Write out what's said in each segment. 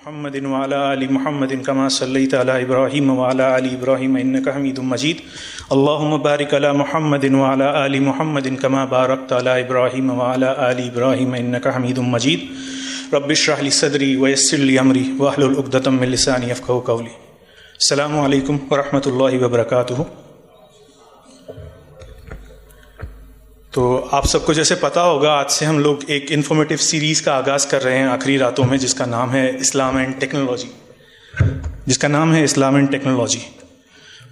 मुहम्मदिन व अला आलि मुहम्मदिन कमा सल्लैता अला इब्राहीम व अला आलि इब्राहीम इन्नका हमीदुम मजीद। अल्लाहुम्मा बारिक अला मुहम्मदिन व अला आलि मुहम्मदिन कमा बारकता अला इब्राहीम व अला आलि इब्राहीम इन्नका हमीदुम मजीद। रब्बि इश्रह ली सदरी व यस्सिर ली अमरी वहलुल उक़दतम मिन लिसानी यफ़क़हू क़ौली। अस्सलामु अलैकुम व रहमतुल्लाहि व बरकातुहू। तो आप सबको जैसे पता होगा, आज से हम लोग एक इन्फॉर्मेटिव सीरीज़ का आगाज़ कर रहे हैं आखिरी रातों में, जिसका नाम है इस्लाम एंड टेक्नोलॉजी।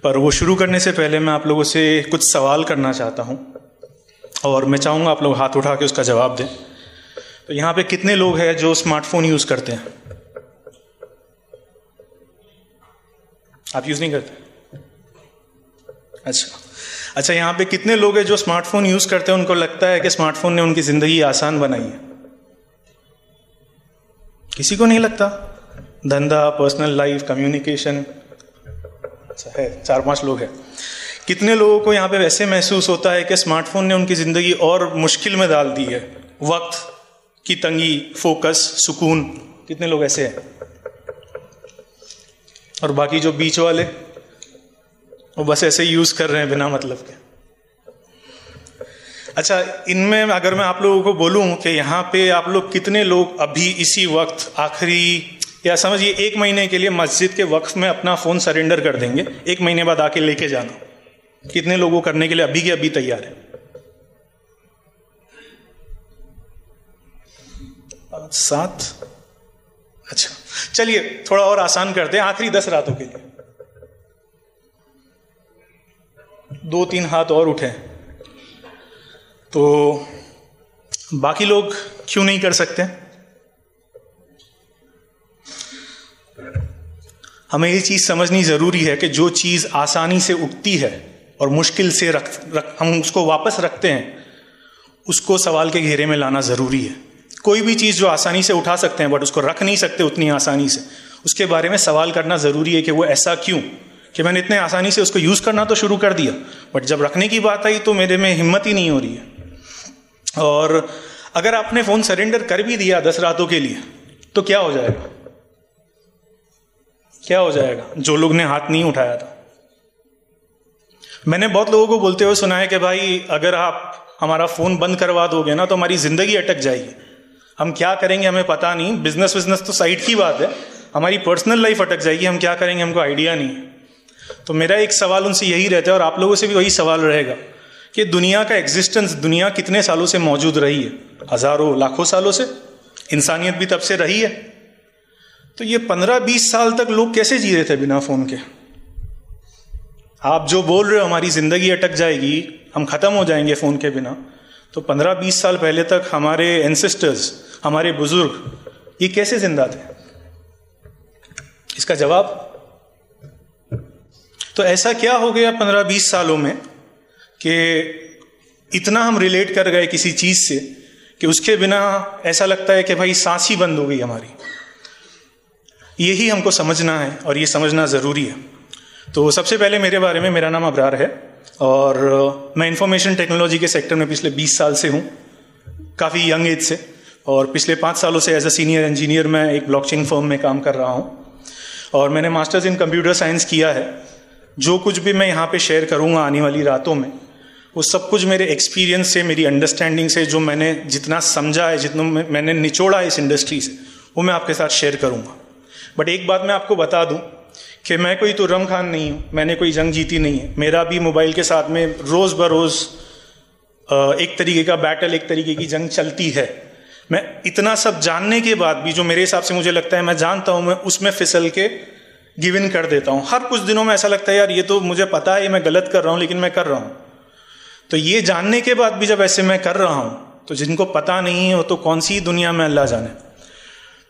पर वो शुरू करने से पहले मैं आप लोगों से कुछ सवाल करना चाहता हूँ और मैं चाहूँगा आप लोग हाथ उठा के उसका जवाब दें। तो यहाँ पे कितने लोग हैं जो स्मार्टफोन यूज़ करते हैं? आप यूज़ नहीं करते? अच्छा, यहाँ पे कितने लोग हैं जो स्मार्टफोन यूज़ करते हैं, उनको लगता है कि स्मार्टफोन ने उनकी ज़िंदगी आसान बनाई है? किसी को नहीं लगता? धंधा, पर्सनल लाइफ, कम्युनिकेशन, अच्छा है, 4-5 लोग हैं। कितने लोगों को यहाँ पे वैसे महसूस होता है कि स्मार्टफोन ने उनकी ज़िंदगी और मुश्किल में डाल दी है? वक्त की तंगी, फोकस, सुकून, कितने लोग ऐसे हैं? और बाकी जो बीच वाले, वो बस ऐसे ही यूज़ कर रहे हैं बिना मतलब के। अच्छा, इनमें अगर मैं आप लोगों को बोलूं कि यहाँ पे आप लोग कितने लोग अभी इसी वक्त आखिरी, या समझिए 1 महीने के लिए मस्जिद के वक्त में अपना फ़ोन सरेंडर कर देंगे, 1 महीने बाद आके लेके जाना, कितने लोगों करने के लिए अभी के अभी तैयार है? 7। अच्छा, चलिए थोड़ा और आसान करते हैं, आखिरी 10 रातों के लिए 2-3 हाथ और उठे। तो बाकी लोग क्यों नहीं कर सकते? हमें ये चीज़ समझनी ज़रूरी है कि जो चीज़ आसानी से उठती है और मुश्किल से हम उसको वापस रखते हैं, उसको सवाल के घेरे में लाना ज़रूरी है। कोई भी चीज़ जो आसानी से उठा सकते हैं बट उसको रख नहीं सकते उतनी आसानी से, उसके बारे में सवाल करना ज़रूरी है कि वो ऐसा क्यों कि मैंने इतने आसानी से उसको यूज़ करना तो शुरू कर दिया, बट जब रखने की बात आई तो मेरे में हिम्मत ही नहीं हो रही है। और अगर आपने फ़ोन सरेंडर कर भी दिया 10 रातों के लिए, तो क्या हो जाएगा? क्या हो जाएगा जो लोग ने हाथ नहीं उठाया था? मैंने बहुत लोगों को बोलते हुए सुना है कि भाई अगर आप हमारा फ़ोन बंद करवा दोगे ना तो हमारी ज़िंदगी अटक जाएगी, हम क्या करेंगे हमें पता नहीं, बिजनेस तो साइड की बात है, हमारी पर्सनल लाइफ अटक जाएगी, हम क्या करेंगे हमको आइडिया नहीं है। तो मेरा एक सवाल उनसे यही रहता है और आप लोगों से भी वही सवाल रहेगा कि दुनिया का एग्जिस्टेंस, दुनिया कितने सालों से मौजूद रही है? हज़ारों लाखों सालों से, इंसानियत भी तब से रही है। तो ये 15-20 साल तक लोग कैसे जी रहे थे बिना फ़ोन के? आप जो बोल रहे हो हमारी ज़िंदगी अटक जाएगी, हम ख़त्म हो जाएंगे फ़ोन के बिना, तो 15-20 साल पहले तक हमारे एंसेस्टर्स, हमारे बुज़ुर्ग, ये कैसे ज़िंदा थे? इसका जवाब? तो ऐसा क्या हो गया 15-20 सालों में कि इतना हम रिलेट कर गए किसी चीज़ से कि उसके बिना ऐसा लगता है कि भाई सांस ही बंद हो गई हमारी। यही हमको समझना है और ये समझना ज़रूरी है। तो सबसे पहले मेरे बारे में, मेरा नाम अबरार है और मैं इंफॉर्मेशन टेक्नोलॉजी के सेक्टर में पिछले 20 साल से हूँ, काफ़ी यंग एज से, और पिछले 5 सालों से एज अ सीनियर इंजीनियर मैं एक ब्लॉकचेन फर्म में काम कर रहा हूँ और मैंने मास्टर्स इन कंप्यूटर साइंस किया है। जो कुछ भी मैं यहाँ पे शेयर करूँगा आने वाली रातों में, वो सब कुछ मेरे एक्सपीरियंस से, मेरी अंडरस्टैंडिंग से, जो मैंने जितना समझा है, जितना मैंने निचोड़ा है इस इंडस्ट्री से, वो मैं आपके साथ शेयर करूँगा। बट एक बात मैं आपको बता दूँ कि मैं कोई तुर्रम खान नहीं हूँ, मैंने कोई जंग जीती नहीं है। मेरा भी मोबाइल के साथ में रोज़ बरोज़ एक तरीके का बैटल, एक तरीके की जंग चलती है। मैं इतना सब जानने के बाद भी जो मेरे हिसाब से मुझे लगता है मैं जानता हूँ, मैं उसमें फिसल के गिव इन कर देता हूँ। हर कुछ दिनों में ऐसा लगता है यार ये तो मुझे पता है मैं गलत कर रहा हूँ, लेकिन मैं कर रहा हूँ। तो ये जानने के बाद भी जब ऐसे मैं कर रहा हूँ, तो जिनको पता नहीं है वो तो कौन सी दुनिया में अल्लाह जाने।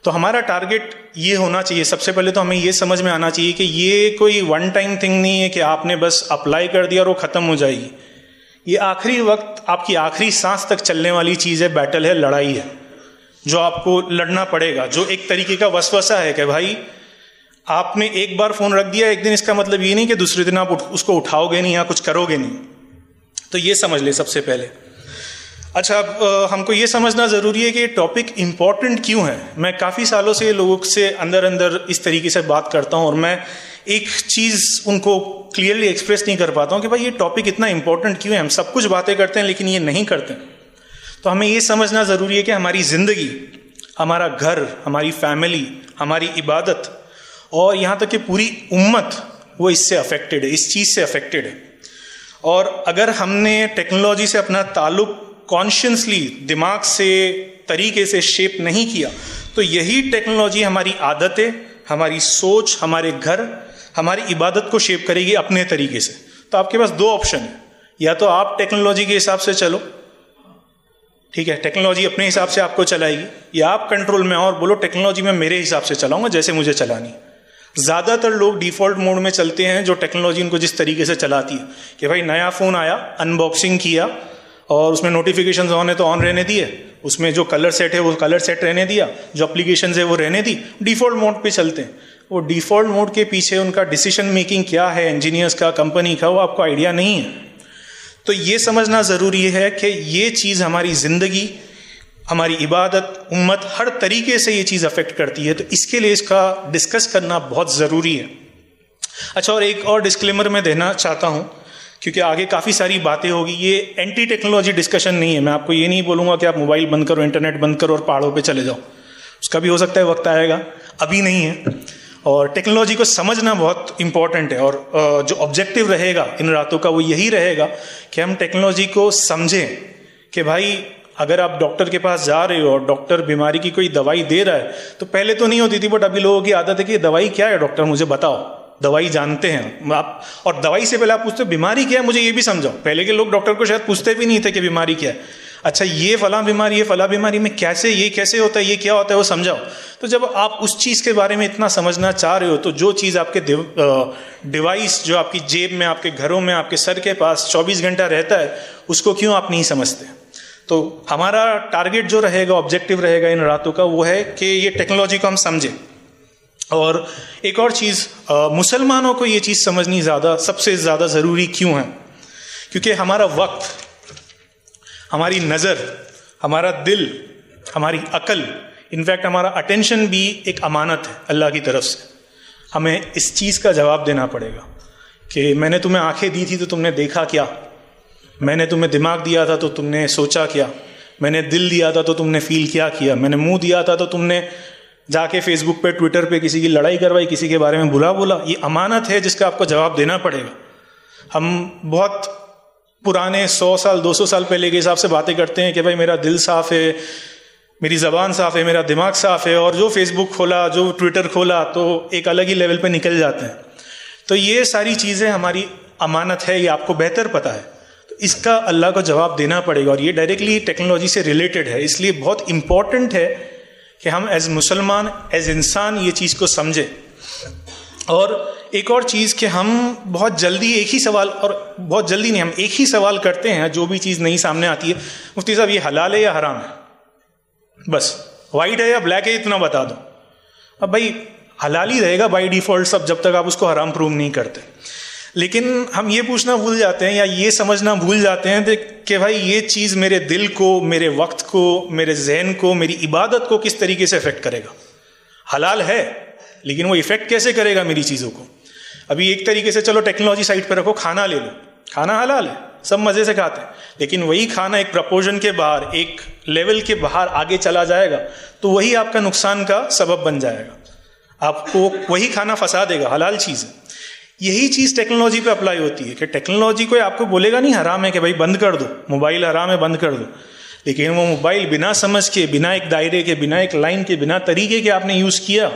तो हमारा टारगेट ये होना चाहिए, सबसे पहले तो हमें ये समझ में आना चाहिए कि ये कोई वन टाइम थिंग नहीं है कि आपने बस अप्लाई कर दिया और वो ख़त्म हो जाएगी। ये आखिरी वक्त, आपकी आखिरी सांस तक चलने वाली चीज़ है, बैटल है, लड़ाई है, जो आपको लड़ना पड़ेगा। जो एक तरीके का वसवसा है कि भाई आपने एक बार फ़ोन रख दिया एक दिन, इसका मतलब ये नहीं कि दूसरे दिन आप उसको उठाओगे नहीं या कुछ करोगे नहीं। तो ये समझ ले सबसे पहले। अच्छा, अब हमको ये समझना ज़रूरी है कि ये टॉपिक इम्पॉर्टेंट क्यों है। मैं काफ़ी सालों से लोगों से अंदर अंदर इस तरीके से बात करता हूँ और मैं एक चीज़ उनको क्लियरली एक्सप्रेस नहीं कर पाता हूँ कि भाई ये टॉपिक इतना इम्पॉर्टेंट क्यों है। हम सब कुछ बातें करते हैं लेकिन ये नहीं करते। तो हमें ये समझना ज़रूरी है कि हमारी ज़िंदगी, हमारा घर, हमारी फैमिली, हमारी इबादत और यहाँ तक कि पूरी उम्मत वो इससे अफेक्टेड है, इस चीज़ से अफेक्टेड है। और अगर हमने टेक्नोलॉजी से अपना ताल्लुक कॉन्शियसली, दिमाग से, तरीके से शेप नहीं किया तो यही टेक्नोलॉजी हमारी आदतें, हमारी सोच, हमारे घर, हमारी इबादत को शेप करेगी अपने तरीके से। तो आपके पास दो ऑप्शन है, या तो आप टेक्नोलॉजी के हिसाब से चलो, ठीक है, टेक्नोलॉजी अपने हिसाब से आपको चलाएगी, या आप कंट्रोल में और बोलो टेक्नोलॉजी में मेरे हिसाब से चलाऊंगा जैसे मुझे चलानी। ज़्यादातर लोग डिफ़ॉल्ट मोड में चलते हैं, जो टेक्नोलॉजी उनको जिस तरीके से चलाती है कि भाई नया फ़ोन आया, अनबॉक्सिंग किया और उसमें नोटिफिकेशंस ऑन है तो ऑन रहने दिए, उसमें जो कलर सेट है वो कलर सेट रहने दिया, जो एप्लीकेशंस है वो रहने दी, डिफ़ॉल्ट मोड पे चलते हैं। वो डिफ़ॉल्ट मोड के पीछे उनका डिसीजन मेकिंग क्या है, इंजीनियर्स का, कंपनी का, वो आपको आइडिया नहीं है। तो ये समझना ज़रूरी है कि ये चीज़ हमारी ज़िंदगी, हमारी इबादत, उम्मत, हर तरीके से ये चीज़ अफेक्ट करती है। तो इसके लिए इसका डिस्कस करना बहुत ज़रूरी है। अच्छा, और एक और डिस्क्लेमर मैं देना चाहता हूँ क्योंकि आगे काफ़ी सारी बातें होगी। ये एंटी टेक्नोलॉजी डिस्कशन नहीं है। मैं आपको ये नहीं बोलूँगा कि आप मोबाइल बंद करो, इंटरनेट बंद करो और पहाड़ों पे चले जाओ। उसका भी हो सकता है वक्त आएगा, अभी नहीं है। और टेक्नोलॉजी को समझना बहुत इंपॉर्टेंट है। और जो ऑब्जेक्टिव रहेगा इन रातों का वो यही रहेगा कि हम टेक्नोलॉजी को समझें कि भाई अगर आप डॉक्टर के पास जा रहे हो और डॉक्टर बीमारी की कोई दवाई दे रहा है तो पहले तो नहीं होती थी, बट अभी लोगों की आदत है कि दवाई क्या है डॉक्टर मुझे बताओ, दवाई जानते हैं आप। और दवाई से पहले आप पूछते हो बीमारी क्या है मुझे ये भी समझाओ। पहले के लोग डॉक्टर को शायद पूछते भी नहीं थे कि बीमारी क्या है। अच्छा, ये फला बीमारी, ये फला बीमारी में कैसे, ये कैसे होता है, ये क्या होता है, वो समझाओ। तो जब आप उस चीज़ के बारे में इतना समझना चाह रहे हो तो जो चीज़ आपके डिवाइस जो आपकी जेब में, आपके घरों में, आपके सर के पास 24 घंटा रहता है, उसको क्यों आप नहीं समझते। तो हमारा टारगेट जो रहेगा, ऑब्जेक्टिव रहेगा इन रातों का, वो है कि ये टेक्नोलॉजी को हम समझें। और एक और चीज़, मुसलमानों को ये चीज़ समझनी सबसे ज़्यादा ज़रूरी क्यों है, क्योंकि हमारा वक्त, हमारी नज़र, हमारा दिल, हमारी अकल, इनफैक्ट हमारा अटेंशन भी एक अमानत है अल्लाह की तरफ से। हमें इस चीज़ का जवाब देना पड़ेगा कि मैंने तुम्हें आंखें दी थी तो तुमने देखा क्या, मैंने तुम्हें दिमाग दिया था तो तुमने सोचा क्या, मैंने दिल दिया था तो तुमने फील क्या किया, मैंने मुंह दिया था तो तुमने जाके फेसबुक पे, ट्विटर पे किसी की लड़ाई करवाई, किसी के बारे में बुरा बोला। ये अमानत है जिसका आपको जवाब देना पड़ेगा। हम बहुत पुराने 100 साल 200 साल पहले के हिसाब से बातें करते हैं कि भाई मेरा दिल साफ़ है, मेरी ज़बान साफ़ है, मेरा दिमाग साफ़ है, और जो फेसबुक खोला, जो ट्विटर खोला तो एक अलग ही लेवल पे निकल जाते हैं। तो ये सारी चीज़ें हमारी अमानत है, ये आपको बेहतर पता है। तो इसका अल्लाह को जवाब देना पड़ेगा और ये डायरेक्टली टेक्नोलॉजी से रिलेटेड है। इसलिए बहुत इम्पॉर्टेंट है कि हम एज मुसलमान, एज इंसान ये चीज़ को समझें। और एक और चीज़ कि हम बहुत जल्दी एक ही सवाल, और बहुत जल्दी नहीं, हम एक ही सवाल करते हैं जो भी चीज़ नई सामने आती है, मुफ्ती साहब ये हलाल है या हराम है, बस वाइट है या ब्लैक है इतना बता दो। अब भाई हलाल ही रहेगा बाय डिफ़ॉल्ट सब, जब तक आप उसको हराम प्रूव नहीं करते। लेकिन हम ये पूछना भूल जाते हैं या ये समझना भूल जाते हैं कि भाई ये चीज़ मेरे दिल को, मेरे वक्त को, मेरे जहन को, मेरी इबादत को किस तरीके से इफ़ेक्ट करेगा। हलाल है लेकिन वो इफ़ेक्ट कैसे करेगा मेरी चीज़ों को। अभी एक तरीके से चलो टेक्नोलॉजी साइड पर रखो, खाना ले लो, खाना हलाल है, सब मज़े से खाते हैं, लेकिन वही खाना एक प्रपोर्शन के बाहर, एक लेवल के बाहर आगे चला जाएगा तो वही आपका नुकसान का सबब बन जाएगा, आपको वही खाना फंसा देगा। हलाल चीज़ है। यही चीज़ टेक्नोलॉजी पे अप्लाई होती है कि टेक्नोलॉजी कोई आपको बोलेगा नहीं हराम है कि भाई बंद कर दो, मोबाइल हराम है बंद कर दो, लेकिन वो मोबाइल बिना समझ के, बिना एक दायरे के, बिना एक लाइन के, बिना तरीके के आपने यूज़ किया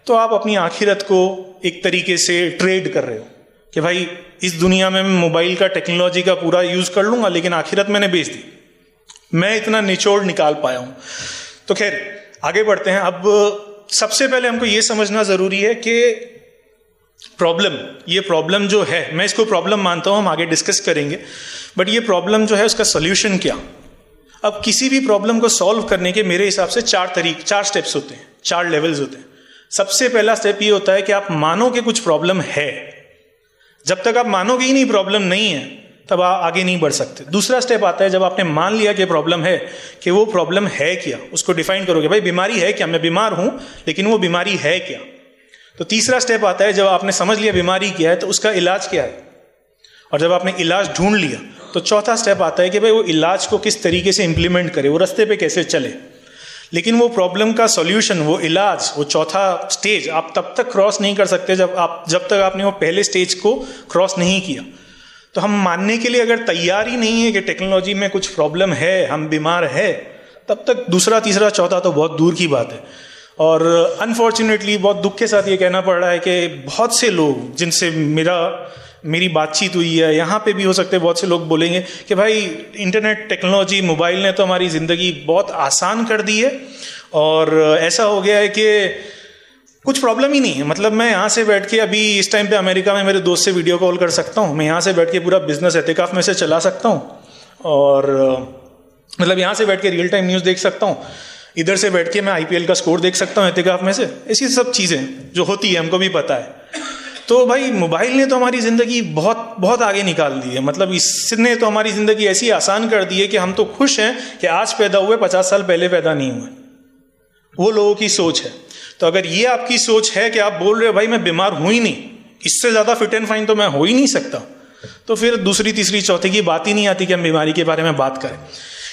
तो आप अपनी आखिरत को एक तरीके से ट्रेड कर रहे हो कि भाई इस दुनिया में मैं मोबाइल का, टेक्नोलॉजी का पूरा यूज़ कर लूँगा, लेकिन आखिरत मैंने बेच दी, मैं इतना निचोड़ निकाल पाया हूँ। तो खैर आगे बढ़ते हैं। अब सबसे पहले हमको ये समझना ज़रूरी है कि ये प्रॉब्लम जो है, मैं इसको प्रॉब्लम मानता हूँ, हम आगे डिस्कस करेंगे, बट ये प्रॉब्लम जो है उसका सोल्यूशन क्या। अब किसी भी प्रॉब्लम को सॉल्व करने के मेरे हिसाब से 4 स्टेप्स होते हैं, 4 लेवल्स होते हैं। सबसे पहला स्टेप ये होता है कि आप मानो कि कुछ प्रॉब्लम है। जब तक आप मानोगे ही नहीं प्रॉब्लम नहीं है, तब आप आगे नहीं बढ़ सकते। दूसरा स्टेप आता है जब आपने मान लिया कि प्रॉब्लम है, कि वो प्रॉब्लम है क्या, उसको डिफाइन करोगे, भाई बीमारी है क्या, मैं बीमार हूं लेकिन वो बीमारी है क्या। तो तीसरा स्टेप आता है जब आपने समझ लिया बीमारी क्या है तो उसका इलाज क्या है, और जब आपने इलाज ढूंढ लिया तो चौथा स्टेप आता है कि भाई वो इलाज को किस तरीके से इंप्लीमेंट करे, वो रास्ते पे कैसे चले। लेकिन वो प्रॉब्लम का सॉल्यूशन, वो इलाज, वो चौथा स्टेज आप तब तक क्रॉस नहीं कर सकते जब तक आपने वो पहले स्टेज को क्रॉस नहीं किया। तो हम मानने के लिए अगर तैयार ही नहीं है कि टेक्नोलॉजी में कुछ प्रॉब्लम है, हम बीमार है, तब तक दूसरा तीसरा चौथा तो बहुत दूर की बात है। और अनफॉर्चुनेटली बहुत दुख के साथ ये कहना पड़ रहा है कि बहुत से लोग जिनसे मेरी बातचीत हुई है, यहाँ पे भी हो सकते हैं बहुत से लोग बोलेंगे कि भाई इंटरनेट टेक्नोलॉजी, मोबाइल ने तो हमारी ज़िंदगी बहुत आसान कर दी है और ऐसा हो गया है कि कुछ प्रॉब्लम ही नहीं है। मतलब मैं यहाँ से बैठ के अभी इस टाइम पे अमेरिका में मेरे दोस्त से वीडियो कॉल कर सकता हूँ, मैं यहाँ से बैठ के पूरा बिजनेस एतिकाफ में से चला सकता हूँ, और मतलब यहाँ से बैठ के रियल टाइम न्यूज़ देख सकता हूँ, इधर से बैठ के मैं IPL का स्कोर देख सकता हूँ एतिकाफ में से। ऐसी सब चीज़ें जो होती है हमको भी पता है। तो भाई मोबाइल ने तो हमारी ज़िंदगी बहुत बहुत आगे निकाल दी है। मतलब इसने तो हमारी ज़िंदगी ऐसी आसान कर दी है कि हम तो खुश हैं कि आज पैदा हुए, 50 साल पहले पैदा नहीं हुए। वो लोगों की सोच है। तो अगर ये आपकी सोच है कि आप बोल रहे हो भाई मैं बीमार हूँ ही नहीं, इससे ज़्यादा फिट एंड फाइन तो मैं हो ही नहीं सकता, तो फिर दूसरी तीसरी चौथी की बात ही नहीं आती कि हम बीमारी के बारे में बात करें।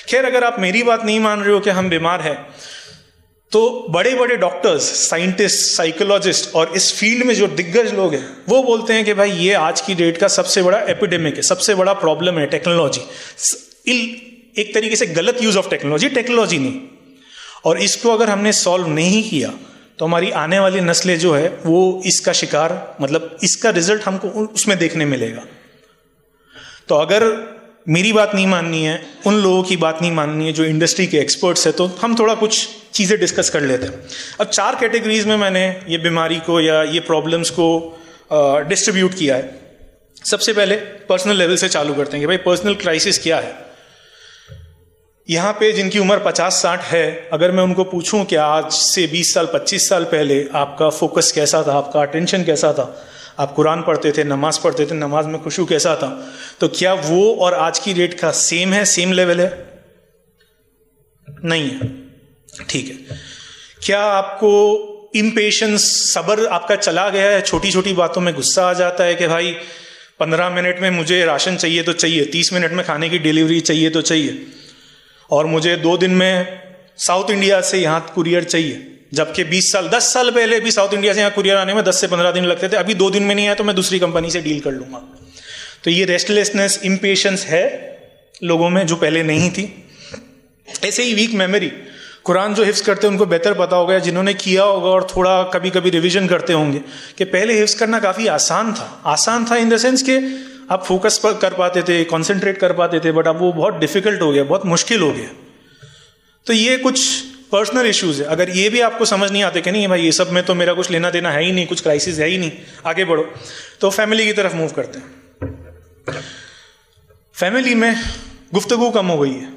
खैर, अगर आप मेरी बात नहीं मान रहे हो कि हम बीमार हैं, तो बड़े बड़े डॉक्टर्स, साइंटिस्ट, साइकोलॉजिस्ट और इस फील्ड में जो दिग्गज लोग हैं वो बोलते हैं कि भाई ये आज की डेट का सबसे बड़ा एपिडेमिक है, सबसे बड़ा प्रॉब्लम है टेक्नोलॉजी। एक तरीके से गलत यूज ऑफ टेक्नोलॉजी नहीं। और इसको अगर हमने सॉल्व नहीं किया तो हमारी आने वाली नस्लें जो है वो इसका शिकार, मतलब इसका रिजल्ट हमको उसमें देखने मिलेगा। तो अगर मेरी बात नहीं माननी है, उन लोगों की बात नहीं माननी है जो इंडस्ट्री के एक्सपर्ट्स है, तो हम थोड़ा कुछ चीज़ें डिस्कस कर लेते हैं। अब 4 कैटेगरीज में मैंने ये बीमारी को या ये प्रॉब्लम्स को डिस्ट्रीब्यूट किया है। सबसे पहले पर्सनल लेवल से चालू करते हैं कि भाई पर्सनल क्राइसिस क्या है। यहाँ पे जिनकी उम्र 50-60 है, अगर मैं उनको पूछूं कि आज से 20 साल 25 साल पहले आपका फोकस कैसा था, आपका अटेंशन कैसा था, आप कुरान पढ़ते थे, नमाज पढ़ते थे, नमाज में खुशू कैसा था, तो क्या वो और आज की डेट का सेम है, सेम लेवल है? नहीं है। ठीक है। क्या आपको इम्पेशंस, सब्र आपका चला गया है? छोटी छोटी बातों में गुस्सा आ जाता है कि भाई 15 मिनट में मुझे राशन चाहिए तो चाहिए, 30 मिनट में खाने की डिलीवरी चाहिए तो चाहिए, और मुझे 2 दिन में साउथ इंडिया से यहाँ कुरियर चाहिए, जबकि 10 साल पहले भी साउथ इंडिया से यहाँ कुरियर आने में 10 से 15 दिन लगते थे। अभी 2 दिन में नहीं आया तो मैं दूसरी कंपनी से डील कर लूंगा। तो ये रेस्टलेसनेस, इम्पेशंस है लोगों में जो पहले नहीं थी। ऐसे ही वीक मेमोरी, कुरान जो हिफ्स करते हैं उनको बेहतर पता होगा, जिन्होंने किया होगा और थोड़ा कभी कभी रिविजन करते होंगे, कि पहले हिफ्स करना काफ़ी आसान था इन द सेंस कि आप फोकस पर कर पाते थे, कॉन्सेंट्रेट कर पाते थे, बट अब वो बहुत डिफिकल्ट हो गया, बहुत मुश्किल हो गया। तो ये कुछ पर्सनल इश्यूज है। अगर ये भी आपको समझ नहीं आते कि नहीं भाई ये सब में तो मेरा कुछ लेना देना है ही नहीं, कुछ क्राइसिस है ही नहीं, आगे बढ़ो, तो फैमिली की तरफ मूव करते हैं। फैमिली में गुफ्तगू कम हो गई है,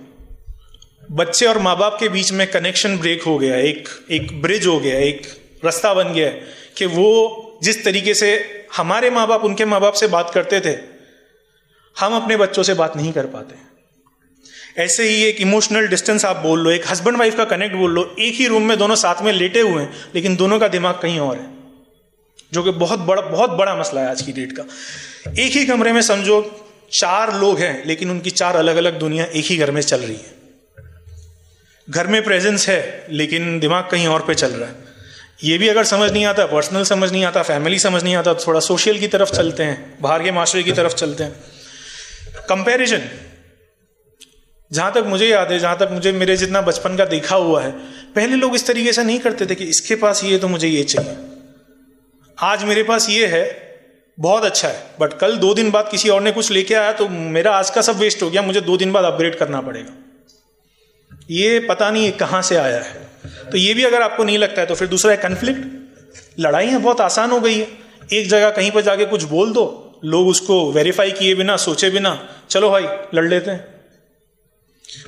बच्चे और माँ बाप के बीच में कनेक्शन ब्रेक हो गया, एक ब्रिज हो गया, एक रास्ता बन गया है कि वो जिस तरीके से हमारे माँ बाप उनके माँ बाप से बात करते थे, हम अपने बच्चों से बात नहीं कर पाते। ऐसे ही एक इमोशनल डिस्टेंस आप बोल लो, एक हस्बैंड वाइफ का कनेक्ट बोल लो, एक ही रूम में दोनों साथ में लेटे हुए हैं लेकिन दोनों का दिमाग कहीं और है, जो कि बहुत बड़ा मसला है आज की डेट का। एक ही कमरे में समझो 4 लोग हैं लेकिन उनकी 4 अलग अलग दुनिया एक ही घर में चल रही है। घर में प्रेजेंस है लेकिन दिमाग कहीं और पे चल रहा है। ये भी अगर समझ नहीं आता, पर्सनल समझ नहीं आता, फैमिली समझ नहीं आता, तो थोड़ा सोशल की तरफ चलते हैं, बाहर के माशरे की तरफ चलते हैं। कंपैरिजन, जहाँ तक मुझे याद है, जहाँ तक मुझे मेरे जितना बचपन का देखा हुआ है, पहले लोग इस तरीके से नहीं करते थे कि इसके पास ये तो मुझे ये चाहिए, आज मेरे पास ये है बहुत अच्छा है, बट कल 2 दिन बाद किसी और ने कुछ लेके आया तो मेरा आज का सब वेस्ट हो गया, मुझे 2 दिन बाद अपग्रेड करना पड़ेगा। ये पता नहीं कहाँ से आया है। तो ये भी अगर आपको नहीं लगता है तो फिर दूसरा है कन्फ्लिक्ट। लड़ाइयाँ बहुत आसान हो गई है, एक जगह कहीं पर जाके कुछ बोल दो, लोग उसको वेरीफाई किए बिना, सोचे बिना, चलो भाई लड़ लेते हैं।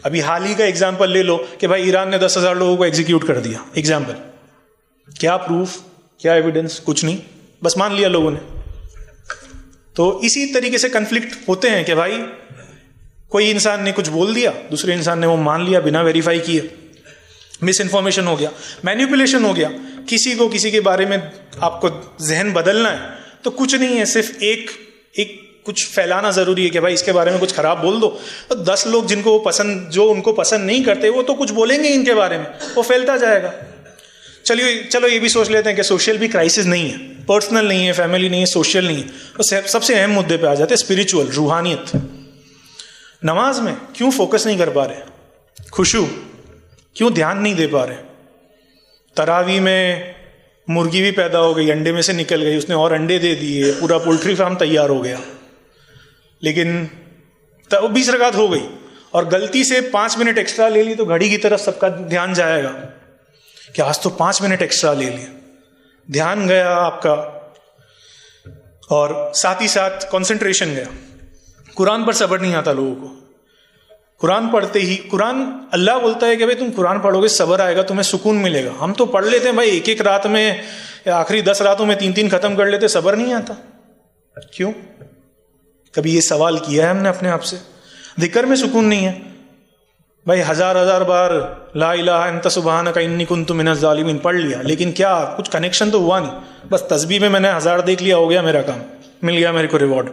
अभी हाल ही का एग्जाम्पल ले लो कि भाई ईरान ने 10,000 लोगों को एग्जीक्यूट कर दिया। एग्जाम्पल, क्या प्रूफ, क्या एविडेंस? कुछ नहीं, बस मान लिया लोगों ने। तो इसी तरीके से कन्फ्लिक्ट होते हैं कि भाई कोई इंसान ने कुछ बोल दिया, दूसरे इंसान ने वो मान लिया बिना वेरीफाई किए, मिस इन्फॉर्मेशन हो गया, मैनिपुलेशन हो गया। किसी को किसी के बारे में आपको जहन बदलना है तो कुछ नहीं है, सिर्फ एक कुछ फैलाना जरूरी है कि भाई इसके बारे में कुछ खराब बोल दो, तो 10 लोग जो उनको पसंद नहीं करते वो तो कुछ बोलेंगे इनके बारे में, वो फैलता जाएगा। चलो ये भी सोच लेते हैं कि सोशल भी क्राइसिस नहीं है, पर्सनल नहीं है, फैमिली नहीं है, सोशल नहीं है, तो सबसे अहम मुद्दे पे आ जाते हैं स्पिरिचुअल, रूहानियत। नमाज में क्यों फोकस नहीं कर पा रहे, खुशू क्यों ध्यान नहीं दे पा रहे। तरावी में मुर्गी भी पैदा हो गई, अंडे में से निकल गई, उसने और अंडे दे दिए, पूरा पोल्ट्री फार्म तैयार हो गया, लेकिन 20 रकात हो गई और गलती से 5 मिनट एक्स्ट्रा ले ली तो घड़ी की तरफ सबका ध्यान जाएगा कि आज तो 5 मिनट एक्स्ट्रा ले लिया, ध्यान गया आपका और साथ ही साथ कंसंट्रेशन गया। कुरान पर सब्र नहीं आता लोगों को। कुरान पढ़ते ही, कुरान अल्लाह बोलता है कि भाई तुम कुरान पढ़ोगे सब्र आएगा, तुम्हें सुकून मिलेगा। हम तो पढ़ लेते हैं भाई, एक रात में या आखिरी 10 रातों में 3 खत्म कर लेते, सब्र नहीं आता। क्यों? कभी ये सवाल किया है हमने अपने आप से? जिक्र में सुकून नहीं है भाई, हजार बार ला इलाहा अंता सुब्हानका इन्नी कुन्तु मिनज़ ज़ालिमीन पढ़ लिया, लेकिन क्या कुछ कनेक्शन तो हुआ नहीं। बस तस्बीह में मैंने 1000 देख लिया, हो गया मेरा काम, मिल गया मेरे को रिवॉर्ड।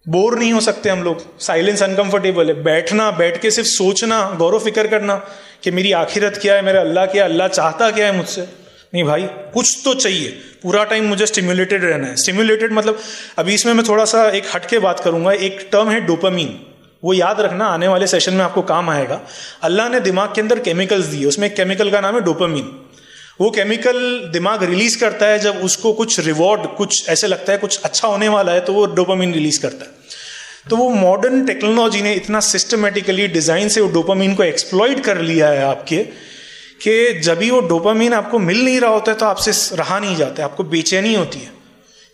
बोर नहीं हो सकते हम लोग, साइलेंस अनकंफर्टेबल है। बैठ के सिर्फ सोचना, गौर फिक्र करना कि मेरी आखिरत क्या है, मेरा अल्लाह क्या है, अल्लाह चाहता क्या है मुझसे, नहीं भाई कुछ तो चाहिए। पूरा टाइम मुझे स्टिम्युलेटेड रहना है। स्टिम्युलेटेड मतलब, अभी इसमें मैं थोड़ा सा एक हट के बात करूंगा। एक टर्म है डोपामीन, वो याद रखना, आने वाले सेशन में आपको काम आएगा। अल्लाह ने दिमाग के अंदर केमिकल्स दिए, उसमें एक केमिकल का नाम है डोपामीन। वो केमिकल दिमाग रिलीज करता है जब उसको कुछ रिवॉर्ड, कुछ ऐसे लगता है कुछ अच्छा होने वाला है, तो वो डोपामीन रिलीज करता है। तो वो मॉडर्न टेक्नोलॉजी ने इतना सिस्टमेटिकली डिजाइन से वो डोपामीन को एक्सप्लॉइट कर लिया है आपके, कि जब भी वो डोपामीन आपको मिल नहीं रहा होता है तो आपसे रहा नहीं जाता है, आपको बेचैनी होती है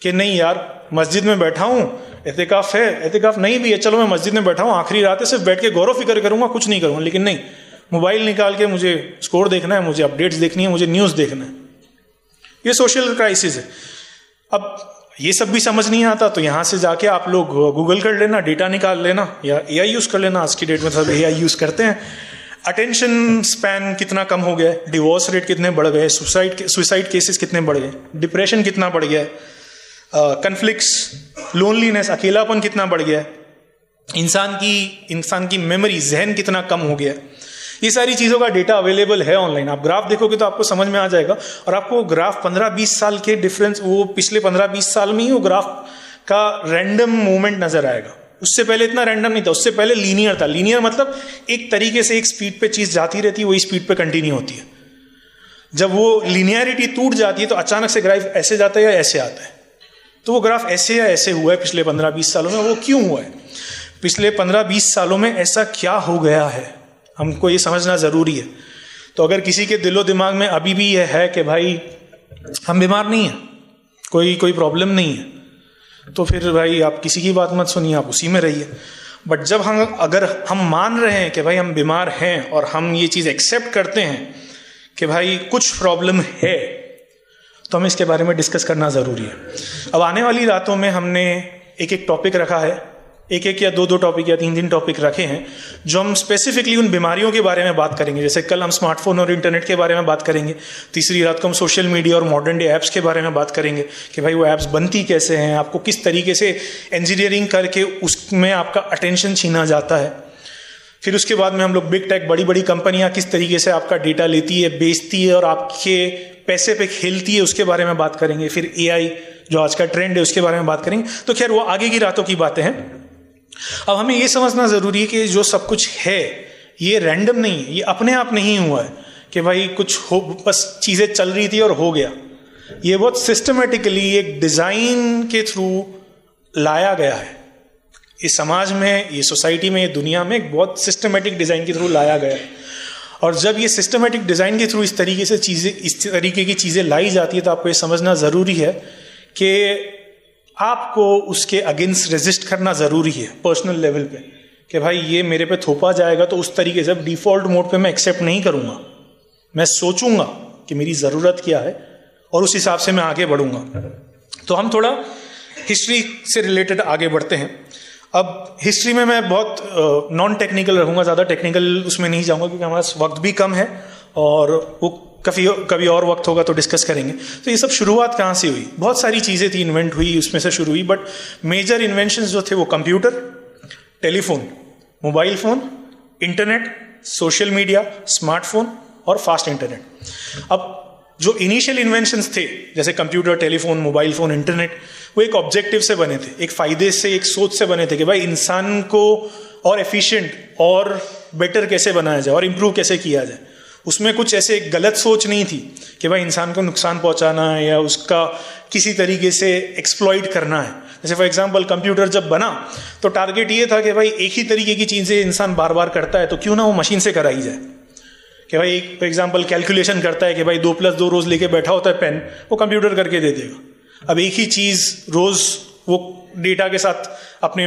कि नहीं यार मस्जिद में बैठा हूँ, एतिकाफ है, एतिकाफ नहीं भी है, चलो मैं मस्जिद में बैठा हूँ, आखिरी रात है, सिर्फ बैठ के गौर फिक्र करूंगा, कुछ नहीं करूंगा। लेकिन नहीं, मोबाइल निकाल के मुझे स्कोर देखना है, मुझे अपडेट्स देखनी है, मुझे न्यूज़ देखना है। ये सोशल क्राइसिस है। अब ये सब भी समझ नहीं आता तो यहाँ से जाके आप लोग गूगल कर लेना, डेटा निकाल लेना, या AI यूज़ कर लेना। आज की डेट में सब AI यूज़ करते हैं। अटेंशन स्पैन कितना कम हो गया है, डिवोर्स रेट कितने बढ़ गए, सुसाइड केसेस कितने बढ़ गए, डिप्रेशन कितना बढ़ गया है, कन्फ्लिक्ट्स, लोनलीनेस, अकेलापन कितना बढ़ गया है, इंसान की मेमोरी, जहन कितना कम हो गया है। ये सारी चीज़ों का डेटा अवेलेबल है ऑनलाइन। आप ग्राफ देखोगे तो आपको समझ में आ जाएगा। और आपको ग्राफ 15-20 साल के डिफरेंस, वो पिछले 15-20 साल में ही वो ग्राफ का रैंडम मूवमेंट नजर आएगा। उससे पहले इतना रैंडम नहीं था, उससे पहले लीनियर था। लीनियर मतलब एक तरीके से एक स्पीड पे चीज़ जाती रहती है, वही स्पीड पे कंटिन्यू होती है। जब वो लीनियरिटी टूट जाती है तो अचानक से ग्राफ ऐसे जाता है या ऐसे आता है। तो वो ग्राफ ऐसे या ऐसे हुआ है पिछले 15-20 सालों में। वो क्यों हुआ है? पिछले 15-20 सालों में ऐसा क्या हो गया है, हमको ये समझना ज़रूरी है। तो अगर किसी के दिलो दिमाग में अभी भी यह है कि भाई हम बीमार नहीं हैं, कोई प्रॉब्लम नहीं है, तो फिर भाई आप किसी की बात मत सुनिए, आप उसी में रहिए। बट जब अगर हम मान रहे हैं कि भाई हम बीमार हैं और हम ये चीज़ एक्सेप्ट करते हैं कि भाई कुछ प्रॉब्लम है, तो हमें इसके बारे में डिस्कस करना ज़रूरी है। अब आने वाली रातों में हमने एक टॉपिक रखा है, एक या दो टॉपिक या 3 टॉपिक रखे हैं, जो हम स्पेसिफिकली उन बीमारियों के बारे में बात करेंगे। जैसे कल हम स्मार्टफोन और इंटरनेट के बारे में बात करेंगे, तीसरी रात को हम सोशल मीडिया और मॉडर्न डे ऐप्स के बारे में बात करेंगे कि भाई वो ऐप्स बनती कैसे हैं, आपको किस तरीके से इंजीनियरिंग करके उसमें आपका अटेंशन छीना जाता है। फिर उसके बाद में हम लोग बिग टेक, बड़ी कंपनियां किस तरीके से आपका डेटा लेती है, बेचती है और आपके पैसे पे खेलती है, उसके बारे में बात करेंगे। फिर AI जो आज का ट्रेंड है उसके बारे में बात करेंगे। तो खैर वो आगे की रातों की बातें हैं। अब हमें ये समझना ज़रूरी है कि जो सब कुछ है ये रैंडम नहीं है, ये अपने आप नहीं हुआ है कि भाई कुछ हो, बस चीज़ें चल रही थी और हो गया। ये बहुत सिस्टमेटिकली एक डिज़ाइन के थ्रू लाया गया है। इस समाज में, ये सोसाइटी में, ये दुनिया में एक बहुत सिस्टमेटिक डिज़ाइन के थ्रू लाया गया है। और जब ये सिस्टमेटिक डिज़ाइन के थ्रू इस तरीके की चीज़ें लाई जाती है तो आपको ये समझना ज़रूरी है कि आपको उसके अगेंस्ट रेजिस्ट करना ज़रूरी है पर्सनल लेवल पे, कि भाई ये मेरे पे थोपा जाएगा तो उस तरीके से डिफ़ॉल्ट मोड पे मैं एक्सेप्ट नहीं करूँगा। मैं सोचूंगा कि मेरी ज़रूरत क्या है और उस हिसाब से मैं आगे बढ़ूँगा। तो हम थोड़ा हिस्ट्री से रिलेटेड आगे बढ़ते हैं। अब हिस्ट्री में मैं बहुत नॉन टेक्निकल रहूँगा, ज़्यादा टेक्निकल उसमें नहीं जाऊँगा क्योंकि हमारे पास वक्त भी कम है और वो कभी और वक्त होगा तो डिस्कस करेंगे। तो ये सब शुरुआत कहाँ से हुई? बहुत सारी चीज़ें थी, इन्वेंट हुई, उसमें से शुरू हुई, बट मेजर इन्वेंशंस जो थे वो computer, telephone, mobile phone, internet, social media, smartphone और फास्ट इंटरनेट। अब जो इनिशियल इन्वेंशंस थे जैसे computer, telephone, mobile phone, internet, वो एक ऑब्जेक्टिव से बने थे, एक फ़ायदे से, एक सोच से बने थे कि भाई इंसान को और एफिशिएंट और बेटर कैसे बनाया जाए और इम्प्रूव कैसे किया जाए। उसमें कुछ ऐसे गलत सोच नहीं थी कि भाई इंसान को नुकसान पहुंचाना है या उसका किसी तरीके से एक्सप्लॉइट करना है। जैसे फॉर एग्जांपल कंप्यूटर जब बना तो टारगेट ये था कि भाई एक ही तरीके की चीज़ें इंसान बार बार करता है तो क्यों ना वो मशीन से कराई जाए। कि भाई फॉर एग्जांपल कैलकुलेशन करता है कि भाई 2+2 रोज़ लेके बैठा होता है पेन, वो कंप्यूटर करके दे देगा। अब एक ही चीज़ रोज़ वो डेटा के साथ अपने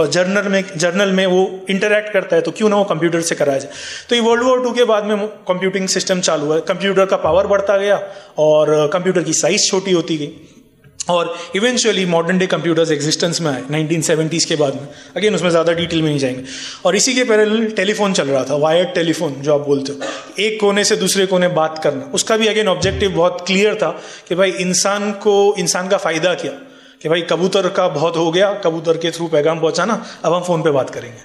जर्नल में वो इंटरैक्ट करता है तो क्यों ना वो कंप्यूटर से कराया जाए। तो ये वर्ल्ड वॉर 2 के बाद में कंप्यूटिंग सिस्टम चालू हुआ, कंप्यूटर का पावर बढ़ता गया और कंप्यूटर की साइज छोटी होती गई और eventually modern day computers existence में आए 1970s के बाद में। अगेन उसमें ज़्यादा डिटेल में नहीं जाएंगे। और इसी के पैरेलल टेलीफोन चल रहा था, वायर्ड टेलीफोन जो आप बोलते हो, एक कोने से दूसरे कोने बात करना। उसका भी अगेन ऑब्जेक्टिव बहुत क्लियर था कि भाई इंसान का फ़ायदा क्या, कि भाई कबूतर का बहुत हो गया, कबूतर के थ्रू पैगाम पहुंचाना, अब हम फ़ोन पे बात करेंगे।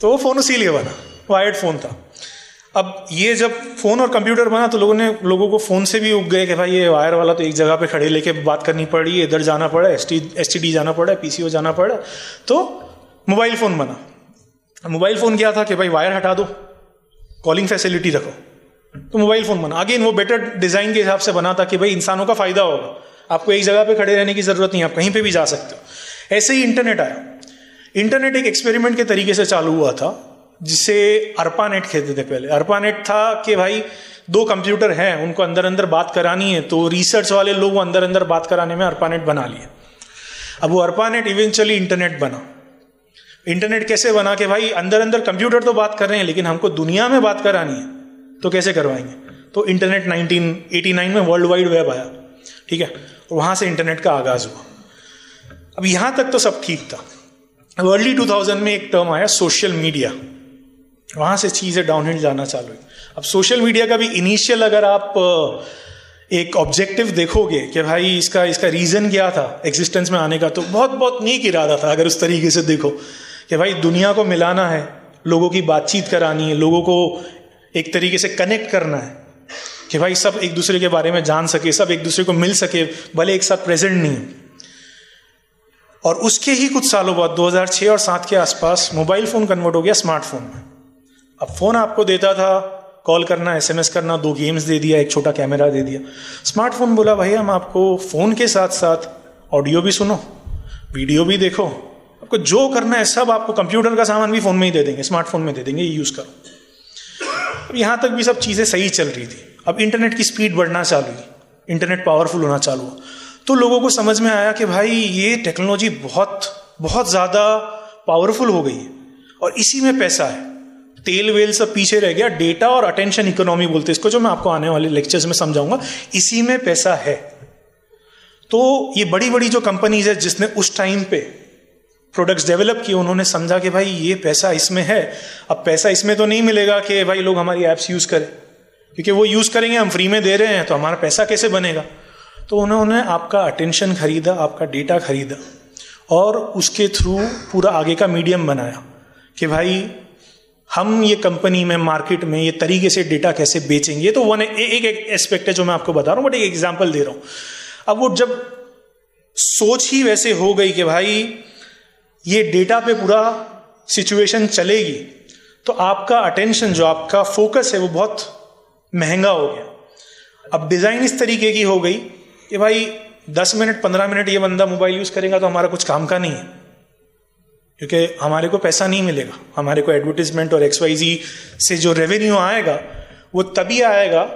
तो वो फ़ोन इसीलिए बना, वायर्ड फ़ोन था। अब ये जब फ़ोन और कंप्यूटर बना तो लोगों को फ़ोन से भी उग गए कि भाई ये वायर वाला तो एक जगह पे खड़े लेके बात करनी पड़ी, इधर जाना पड़ा, STD जाना पड़ा, PCO जाना पड़ा। तो मोबाइल फ़ोन बना। मोबाइल फ़ोन क्या था कि भाई वायर हटा दो, कॉलिंग फैसिलिटी रखो, तो मोबाइल फ़ोन बना। अगेन वो बेटर डिज़ाइन के हिसाब से बना था कि भाई इंसानों का फ़ायदा होगा, आपको एक जगह पे खड़े रहने की ज़रूरत नहीं, आप कहीं पे भी जा सकते हो। ऐसे ही इंटरनेट आया। इंटरनेट एक एक्सपेरिमेंट के तरीके से चालू हुआ था जिसे ARPANET कहते थे पहले। ARPANET था कि भाई 2 कंप्यूटर हैं, उनको अंदर अंदर बात करानी है, तो रिसर्च वाले लोग अंदर अंदर बात कराने में ARPANET बना लिए। अब वो ARPANET इवेंचुअली इंटरनेट बना। इंटरनेट कैसे बना कि भाई अंदर अंदर कंप्यूटर तो बात कर रहे हैं लेकिन हमको दुनिया में बात करानी है तो कैसे करवाएंगे। तो इंटरनेट 1989 में वर्ल्ड वाइड वेब आया, ठीक है, वहाँ से इंटरनेट का आगाज़ हुआ। अब यहाँ तक तो सब ठीक था। अर्ली 2000 में एक टर्म आया सोशल मीडिया, वहाँ से चीज़ें डाउनहिल जाना चालू हुई। अब सोशल मीडिया का भी इनिशियल अगर आप एक ऑब्जेक्टिव देखोगे कि भाई इसका रीज़न क्या था एग्जिस्टेंस में आने का, तो बहुत नेक इरादा था अगर उस तरीके से देखो कि भाई दुनिया को मिलाना है, लोगों की बातचीत करानी है, लोगों को एक तरीके से कनेक्ट करना है कि भाई सब एक दूसरे के बारे में जान सके, सब एक दूसरे को मिल सके, भले एक साथ प्रेजेंट नहीं है। और उसके ही कुछ सालों बाद 2006 और 2007 के आसपास मोबाइल फ़ोन कन्वर्ट हो गया स्मार्टफोन में। अब फ़ोन आपको देता था कॉल करना, SMS करना, 2 गेम्स दे दिया, एक छोटा कैमरा दे दिया। स्मार्टफोन बोला भाई हम आपको फ़ोन के साथ साथ ऑडियो भी सुनो, वीडियो भी देखो, आपको जो करना है सब, आपको कंप्यूटर का सामान भी फ़ोन में ही दे देंगे, स्मार्टफोन में दे देंगे, ये यूज़ करो। अब यहाँ तक भी सब चीज़ें सही चल रही थी। अब इंटरनेट की स्पीड बढ़ना चालू हुई, इंटरनेट पावरफुल होना चालू हुआ, तो लोगों को समझ में आया कि भाई ये टेक्नोलॉजी बहुत ज़्यादा पावरफुल हो गई है और इसी में पैसा है। तेल वेल सब पीछे रह गया, डेटा और अटेंशन इकोनॉमी बोलते हैं इसको, जो मैं आपको आने वाले लेक्चर्स में समझाऊंगा, इसी में पैसा है। तो ये बड़ी बड़ी जो कंपनीज है जिसने उस टाइम पे प्रोडक्ट्स डेवलप किए, उन्होंने समझा कि भाई ये पैसा इसमें है। अब पैसा इसमें तो नहीं मिलेगा कि भाई लोग हमारी ऐप्स यूज़ करें, क्योंकि वो यूज़ करेंगे, हम फ्री में दे रहे हैं, तो हमारा पैसा कैसे बनेगा। तो उन्होंने आपका अटेंशन खरीदा, आपका डेटा खरीदा और उसके थ्रू पूरा आगे का मीडियम बनाया कि भाई हम ये कंपनी में, मार्केट में ये तरीके से डेटा कैसे बेचेंगे। ये तो एक एस्पेक्ट है जो मैं आपको बता रहा हूँ, बट एक एग्जांपल दे रहा हूँ। अब वो जब सोच ही वैसे हो गई कि भाई ये डेटा पे पूरा सिचुएशन चलेगी, तो आपका अटेंशन, जो आपका फोकस है, वो बहुत महंगा हो गया। अब डिज़ाइन इस तरीके की हो गई कि भाई 10 मिनट 15 मिनट ये बंदा मोबाइल यूज़ करेगा तो हमारा कुछ काम का नहीं है, क्योंकि हमारे को पैसा नहीं मिलेगा। हमारे को एडवर्टीजमेंट और XYZ से जो रेवेन्यू आएगा वो तभी आएगा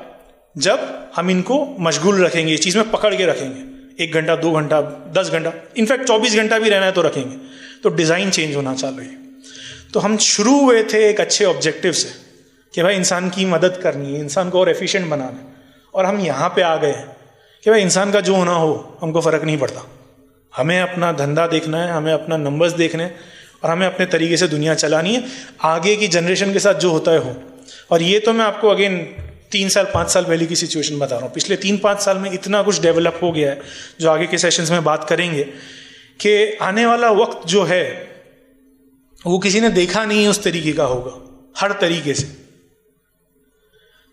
जब हम इनको मशगूल रखेंगे, इस चीज़ में पकड़ के रखेंगे, 1 घंटा 2 घंटा 10 घंटा, इनफैक्ट 24 घंटा भी रहना है तो रखेंगे। तो डिज़ाइन चेंज होना चालू है। तो हम शुरू हुए थे एक अच्छे ऑब्जेक्टिव से कि भाई इंसान की मदद करनी है, इंसान को और एफिशिएंट बनाना है, और हम यहाँ पे आ गए हैं कि भाई इंसान का जो होना हो हमको फ़र्क नहीं पड़ता, हमें अपना धंधा देखना है, हमें अपना नंबर्स देखने हैं और हमें अपने तरीके से दुनिया चलानी है। आगे की जनरेशन के साथ जो होता है हो। और ये तो मैं आपको अगेन 3 साल 5 साल पहले की सिचुएशन बता रहा हूँ। पिछले 3-5 साल में इतना कुछ डेवलप हो गया है जो आगे के सेशंस में बात करेंगे कि आने वाला वक्त जो है वो किसी ने देखा नहीं है उस तरीके का होगा, हर तरीके से।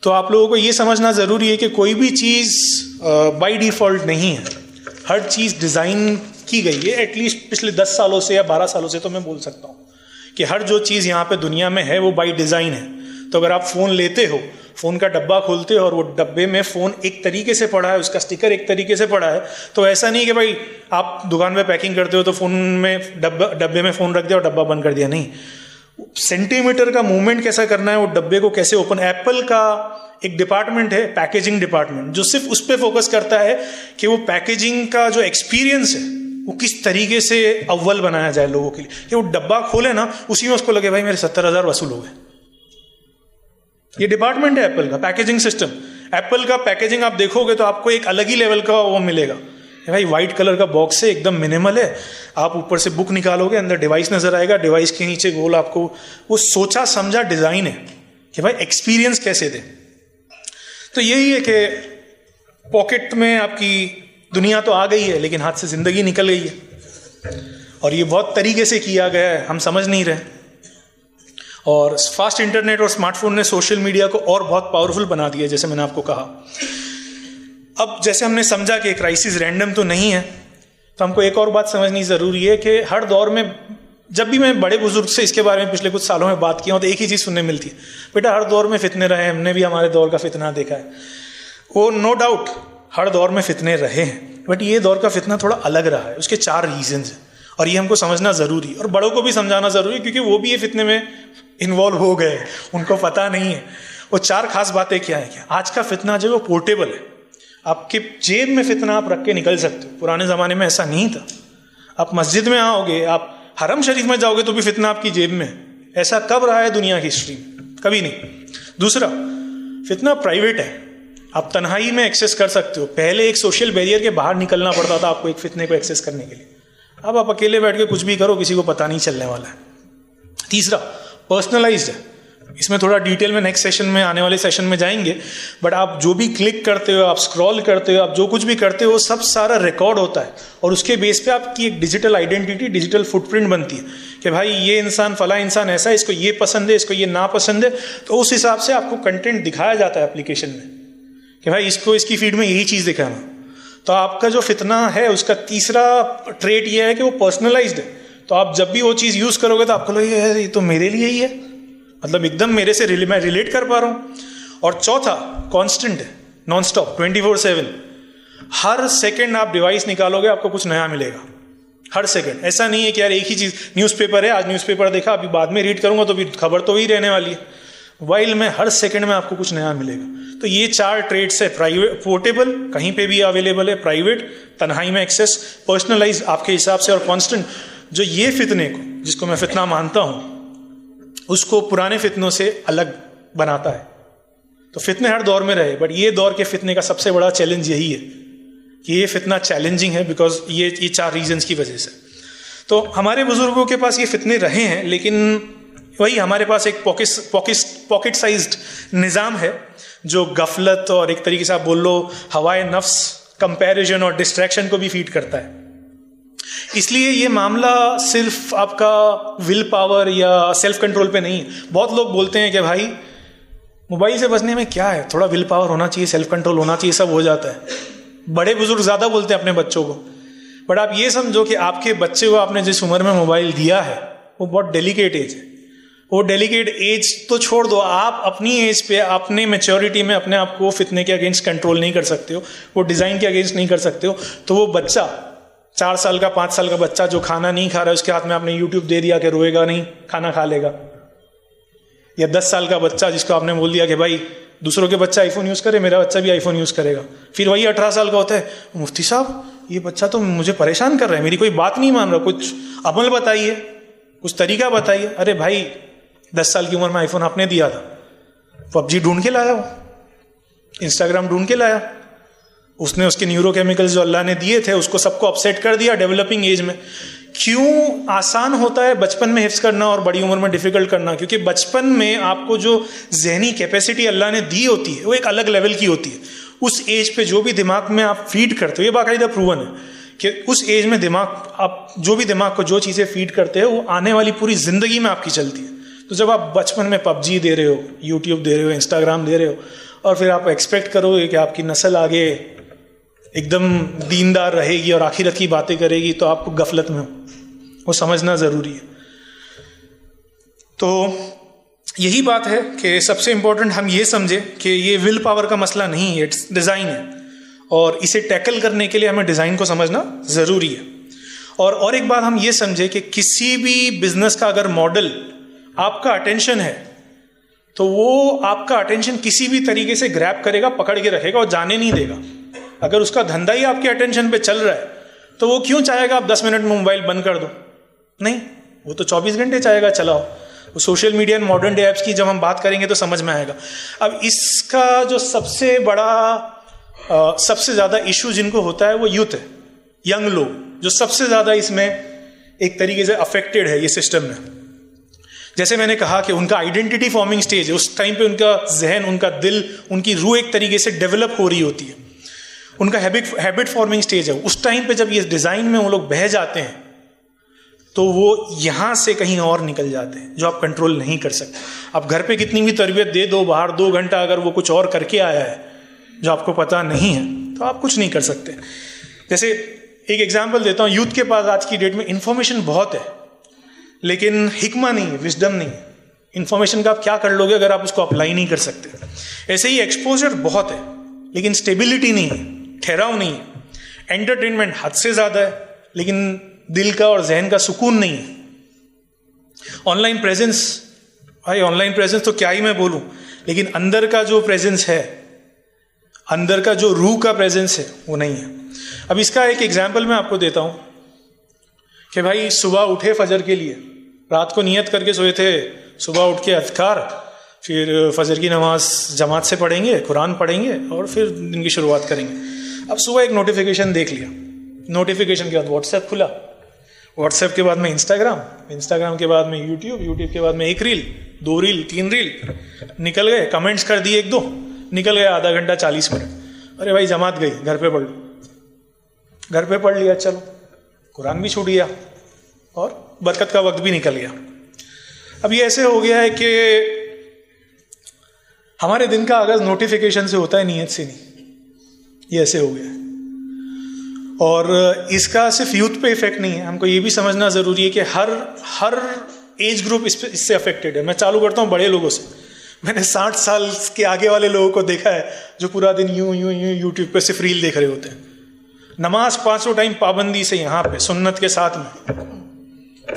तो आप लोगों को ये समझना ज़रूरी है कि कोई भी चीज़ बाय डिफ़ॉल्ट नहीं है, हर चीज़ डिज़ाइन की गई है। एटलीस्ट पिछले 10 सालों से या 12 सालों से तो मैं बोल सकता हूँ कि हर जो चीज़ यहाँ पे दुनिया में है वो बाय डिज़ाइन है। तो अगर आप फ़ोन लेते हो, फ़ोन का डब्बा खोलते हो और वो डब्बे में फ़ोन एक तरीके से पड़ा है, उसका स्टिकर एक तरीके से पड़ा है, तो ऐसा नहीं कि भाई आप दुकान में पैकिंग करते हो तो फ़ोन में डब्बे में फ़ोन रख दिया और डब्बा बंद कर दिया। नहीं, सेंटीमीटर का मूवमेंट कैसा करना है, वो डब्बे को कैसे ओपन। एप्पल का एक डिपार्टमेंट है, पैकेजिंग डिपार्टमेंट, जो सिर्फ उस पर फोकस करता है कि वो पैकेजिंग का जो एक्सपीरियंस है वो किस तरीके से अव्वल बनाया जाए लोगों के लिए। कि वो डब्बा खोले ना, उसी में उसको लगे भाई मेरे 70,000 वसूल हो गए। ये डिपार्टमेंट है एप्पल का, पैकेजिंग सिस्टम। एप्पल का पैकेजिंग आप देखोगे तो आपको एक अलग ही लेवल का वो मिलेगा। भाई वाइट कलर का बॉक्स है, एकदम मिनिमल है, आप ऊपर से बुक निकालोगे, अंदर डिवाइस नजर आएगा, डिवाइस के नीचे गोल आपको वो सोचा समझा डिजाइन है कि भाई एक्सपीरियंस कैसे दे। तो यही है कि पॉकेट में आपकी दुनिया तो आ गई है लेकिन हाथ से जिंदगी निकल गई है, और ये बहुत तरीके से किया गया है, हम समझ नहीं रहे। और फास्ट इंटरनेट और स्मार्टफोन ने सोशल मीडिया को और बहुत पावरफुल बना दिया, जैसे मैंने आपको कहा। अब जैसे हमने समझा कि क्राइसिस रैंडम तो नहीं है, तो हमको एक और बात समझनी ज़रूरी है कि हर दौर में, जब भी मैं बड़े बुजुर्ग से इसके बारे में पिछले कुछ सालों में बात किया हूँ तो एक ही चीज़ सुनने मिलती है, बेटा हर दौर में फितने रहे, हमने भी हमारे दौर का फितना देखा है। वो नो डाउट हर दौर में फितने रहे हैं, बट ये दौर का फितना थोड़ा अलग रहा है। उसके 4 रीजंस हैं और ये हमको समझना ज़रूरी है और बड़ों को भी समझाना ज़रूरी है, क्योंकि वो भी ये फितने में इन्वॉल्व हो गए, उनको पता नहीं है। वो 4 खास बातें क्या है। आज का फितना जो है वो पोर्टेबल है, आपके जेब में फितना आप रख के निकल सकते हो। पुराने ज़माने में ऐसा नहीं था। आप मस्जिद में आओगे, आप हरम शरीफ में जाओगे तो भी फितना आपकी जेब में है। ऐसा कब रहा है दुनिया की हिस्ट्री में? कभी नहीं। दूसरा, फितना प्राइवेट है, आप तन्हाई में एक्सेस कर सकते हो। पहले एक सोशल बैरियर के बाहर निकलना पड़ता था आपको एक फितने को एक्सेस करने के लिए। अब आप अकेले बैठ के कुछ भी करो, किसी को पता नहीं चलने वाला है। तीसरा, पर्सनलाइज्ड है। इसमें थोड़ा डिटेल में नेक्स्ट सेशन में, आने वाले सेशन में जाएंगे, बट आप जो भी क्लिक करते हो, आप स्क्रॉल करते हो, आप जो कुछ भी करते हो, सब सारा रिकॉर्ड होता है और उसके बेस पे आपकी एक डिजिटल आइडेंटिटी, डिजिटल फुटप्रिंट बनती है कि भाई ये इंसान, फला इंसान ऐसा है, इसको ये पसंद है, इसको ये नापसंद है। तो उस हिसाब से आपको कंटेंट दिखाया जाता है एप्लीकेशन में कि भाई इसको इसकी फीड में यही चीज़ दिखाना। तो आपका जो फितना है उसका तीसरा ट्रेट ये है कि वो पर्सनलाइज्ड है। तो आप जब भी वो चीज़ यूज़ करोगे तो आपको लगेगा ये तो मेरे लिए ही है, मतलब एकदम मेरे से मैं रिलेट कर पा रहा हूँ। और चौथा, कांस्टेंट है, नॉन स्टॉप, 24/7। हर सेकंड आप डिवाइस निकालोगे आपको कुछ नया मिलेगा, हर सेकंड। ऐसा नहीं है कि यार एक ही चीज़, न्यूज़पेपर है, आज न्यूज़पेपर देखा, अभी बाद में रीड करूँगा तो भी खबर तो वही रहने वाली है। मोबाइल में हर सेकंड में आपको कुछ नया मिलेगा। तो ये 4 ट्रेड्स है, प्राइवेट, पोर्टेबल, कहीं पे भी अवेलेबल है, प्राइवेट, तन्हाई में एक्सेस, पर्सनलाइज आपके हिसाब से, और कांस्टेंट। जो ये फितने को, जिसको मैं फितना मानता हूँ, उसको पुराने फितनों से अलग बनाता है। तो फितने हर दौर में रहे, बट ये दौर के फितने का सबसे बड़ा चैलेंज यही है कि ये फितना चैलेंजिंग है, बिकॉज ये 4 रीजंस की वजह से। तो हमारे बुजुर्गों के पास ये फितने रहे हैं, लेकिन वही हमारे पास एक पॉकेट साइज्ड निज़ाम है जो गफलत और एक तरीके से आप बोल लो हवाए नफ्स, कंपैरिजन और डिस्ट्रैक्शन को भी फीड करता है। इसलिए ये मामला सिर्फ आपका विल पावर या सेल्फ कंट्रोल पे नहीं है। बहुत लोग बोलते हैं कि भाई मोबाइल से बचने में क्या है, थोड़ा विल पावर होना चाहिए, सेल्फ कंट्रोल होना चाहिए, सब हो जाता है। बड़े बुजुर्ग ज़्यादा बोलते हैं अपने बच्चों को, बट आप ये समझो कि आपके बच्चे को आपने जिस उम्र में मोबाइल दिया है वो बहुत डेलिकेट एज है। वो डेलिकेट एज तो छोड़ दो, आप अपनी एज पे, अपने मैच्योरिटी में अपने आप को फितने के अगेंस्ट कंट्रोल नहीं कर सकते हो, वो डिज़ाइन के अगेंस्ट नहीं कर सकते हो। तो वो बच्चा 4 साल का, 5 साल का बच्चा जो खाना नहीं खा रहा है, उसके हाथ में आपने यूट्यूब दे दिया कि रोएगा नहीं, खाना खा लेगा। या 10 साल का बच्चा जिसको आपने बोल दिया कि भाई दूसरों के बच्चा आईफोन यूज़ करे, मेरा बच्चा भी आईफोन यूज़ करेगा। फिर वही 18 साल का होता है, मुफ्ती साहब ये बच्चा तो मुझे परेशान कर रहा है, मेरी कोई बात नहीं मान रहा, कुछ अमल बताइए, कुछ तरीका बताइए। अरे भाई 10 साल की उम्र में आईफोन आपने दिया था, पबजी ढूंढ के लाया, वो इंस्टाग्राम ढूंढ के लाया, उसने उसके न्यूरोकेमिकल्स जो अल्लाह ने दिए थे उसको सबको अपसेट कर दिया डेवलपिंग एज में। क्यों आसान होता है बचपन में हिफ्ज करना और बड़ी उम्र में डिफिकल्ट करना? क्योंकि बचपन में आपको जो जहनी कैपेसिटी अल्लाह ने दी होती है वो एक अलग लेवल की होती है। उस एज पे जो भी दिमाग में आप फीड करते हो, ये बाकायदा प्रूवन है कि उस एज में दिमाग, आप जो भी दिमाग को जो चीज़ें फीड करते हो वो आने वाली पूरी ज़िंदगी में आपकी चलती है। तो जब आप बचपन में पबजी दे रहे हो, यूट्यूब दे रहे हो, इंस्टाग्राम दे रहे हो, और फिर आप एक्सपेक्ट करोगे कि आपकी नस्ल आगे एकदम दीनदार रहेगी और आखिरत की बातें करेगी, तो आप गफलत में हो। वो समझना ज़रूरी है। तो यही बात है कि सबसे इम्पोर्टेंट हम ये समझें कि ये विल पावर का मसला नहीं है, इट्स डिज़ाइन है, और इसे टैकल करने के लिए हमें डिज़ाइन को समझना ज़रूरी है। और एक बात हम ये समझें कि किसी भी बिजनेस का अगर मॉडल आपका अटेंशन है तो वो आपका अटेंशन किसी भी तरीके से ग्रैब करेगा, पकड़ के रखेगा और जाने नहीं देगा। अगर उसका धंधा ही आपके अटेंशन पे चल रहा है तो वो क्यों चाहेगा आप 10 मिनट में मोबाइल बंद कर दो? नहीं, वो तो 24 घंटे चाहेगा चलाओ। वो social media and modern day apps की जब हम बात करेंगे तो समझ में आएगा। अब इसका जो सबसे बड़ा सबसे ज़्यादा इशू जिनको होता है वो यूथ है, यंग लोग, जो सबसे ज़्यादा इसमें एक तरीके से अफेक्टेड है ये सिस्टम में। जैसे मैंने कहा कि उनका आइडेंटिटी फॉर्मिंग स्टेज है, उस टाइम पे उनका जहन, उनका दिल, उनकी रूह एक तरीके से डेवलप हो रही होती है। उनका हैबिट फॉर्मिंग स्टेज है। उस टाइम पे जब ये डिज़ाइन में वो लोग बह जाते हैं तो वो यहाँ से कहीं और निकल जाते हैं, जो आप कंट्रोल नहीं कर सकते। आप घर पे कितनी भी तरबियत दे दो, बाहर 2 घंटा अगर वो कुछ और करके आया है जो आपको पता नहीं है तो आप कुछ नहीं कर सकते। जैसे एक एग्जाम्पल देता हूँ, यूथ के पास आज की डेट में इंफॉर्मेशन बहुत है लेकिन हिकमा नहीं है, विजडम नहीं है। इंफॉर्मेशन का आप क्या कर लोगे अगर आप उसको अप्लाई नहीं कर सकते। ऐसे ही एक्सपोजर बहुत है लेकिन स्टेबिलिटी नहीं है, ठहराव नहीं है। एंटरटेनमेंट हद से ज़्यादा है लेकिन दिल का और जहन का सुकून नहीं है। ऑनलाइन प्रेजेंस, भाई ऑनलाइन प्रेजेंस तो क्या ही मैं बोलूं, लेकिन अंदर का जो प्रेजेंस है, अंदर का जो रूह का प्रेजेंस है वो नहीं है। अब इसका एक एग्जाम्पल मैं आपको देता हूं कि भाई सुबह उठे फजर के लिए, रात को नियत करके सोए थे सुबह उठ के अज़कार, फिर फजर की नमाज जमात से पढ़ेंगे, कुरान पढ़ेंगे और फिर दिन की शुरुआत करेंगे। अब सुबह एक नोटिफिकेशन देख लिया, नोटिफिकेशन के बाद व्हाट्सएप खुला, व्हाट्सएप के बाद में इंस्टाग्राम के बाद में यूट्यूब के बाद में 1 रील, 2 रील, 3 रील, निकल गए। कमेंट्स कर दिए 1-2, निकल गए आधा घंटा 40 मिनट। अरे भाई जमात गई, घर पे पढ़ लो, घर पे पढ़ लिया, चलो कुरान भी छूट गया और बरकत का वक्त भी निकल गया। अब ये ऐसे हो गया है कि हमारे दिन का आगाज नोटिफिकेशन से होता है, नीयत से नहीं। ये ऐसे हो गया है। और इसका सिर्फ यूथ पे इफेक्ट नहीं है, हमको ये भी समझना ज़रूरी है कि हर एज ग्रुप इससे अफेक्टेड है। मैं चालू करता हूँ बड़े लोगों से। मैंने 60 साल के आगे वाले लोगों को देखा है जो पूरा दिन यूं यूट्यूब पे सिर्फ रील देख रहे होते हैं। नमाज 5 टाइम पाबंदी से यहाँ पे सुन्नत के साथ में,